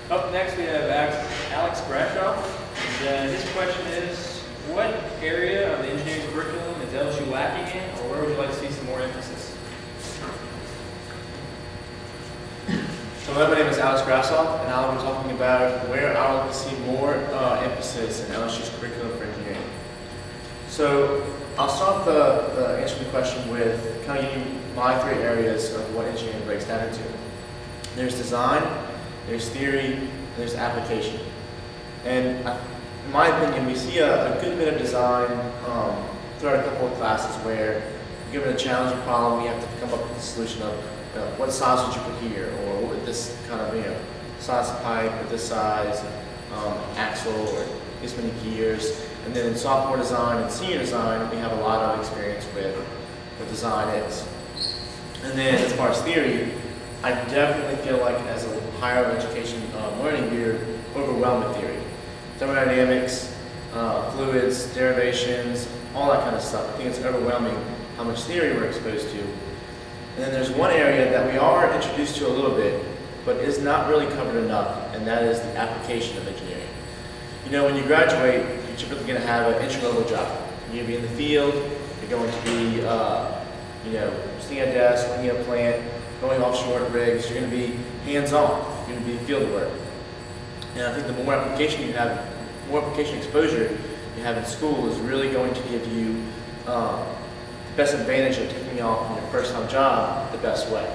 Up next we have Alex Grashoff. And, his question is, what area of the engineering curriculum is LSU lacking in, or where would you like to see some more emphasis? Hello, my name is Alex Grashoff, and I'll be talking about where I want to see more emphasis in LSU's curriculum for engineering. So I'll start the answering the question with kind of giving you my three areas of what engineering breaks down into. There's design, there's theory, and there's application. And in my opinion, we see a good bit of design throughout a couple of classes where, given a challenging problem, we have to come up with a solution of what size would you put here, or what would this kind of size pipe with this size axle, or this many gears. And then in sophomore design and senior design, we have a lot of experience with what design is. And then as far as theory, I definitely feel like as a higher education learning, we're overwhelmed with theory. Thermodynamics, fluids, derivations, all that kind of stuff. I think it's overwhelming how much theory we're exposed to. And then there's one area that we are introduced to a little bit, but is not really covered enough, and that is the application of engineering. You know, when you graduate, you're typically going to have an entry-level job. You're going to be in the field, you're going to be, sitting at a desk, looking at a plant, going offshore at rigs, you're going to be hands-on, you're going to be field work. And I think the more application you have, more application exposure you have in school is really going to give you the best advantage of taking off on your first-time job the best way.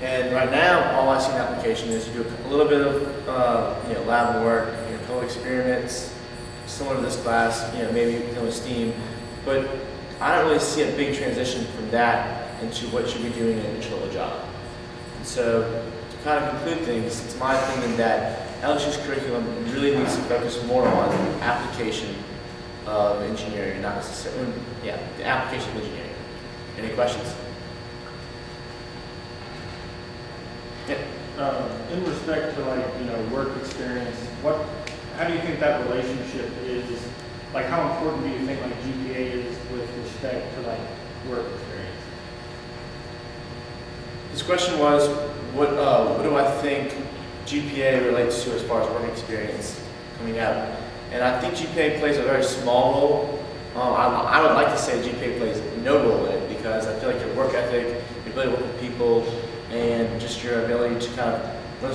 And right now, all I see in application is you do a little bit of lab work, a couple experiments, similar to this class, maybe with STEAM, but I don't really see a big transition from that into what you'll be doing in an entry-level job. And so, to kind of conclude things, it's my opinion that LSU's curriculum really needs to focus more on application of engineering, not necessarily, the application of engineering. Any questions? Yeah. In respect to work experience, how do you think that relationship is? Like, how important do you think GPA is with respect to work experience? This question was, what do I think GPA relates to as far as work experience coming out? And I think GPA plays a very small role. I would like to say GPA plays no role in it, because I feel like your work ethic, your ability to work with people, and just your ability to kind of run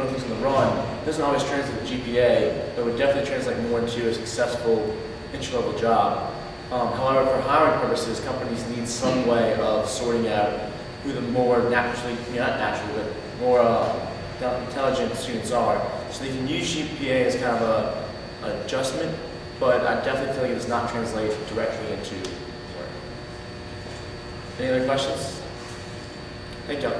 things on the run doesn't always translate to GPA, but would definitely translate more into a successful entry-level job. However, for hiring purposes, companies need some way of sorting out who the more not naturally, but more intelligent students are. So they can use GPA as kind of an adjustment, but I definitely feel like it does not translate directly into work. Any other questions? Thank you.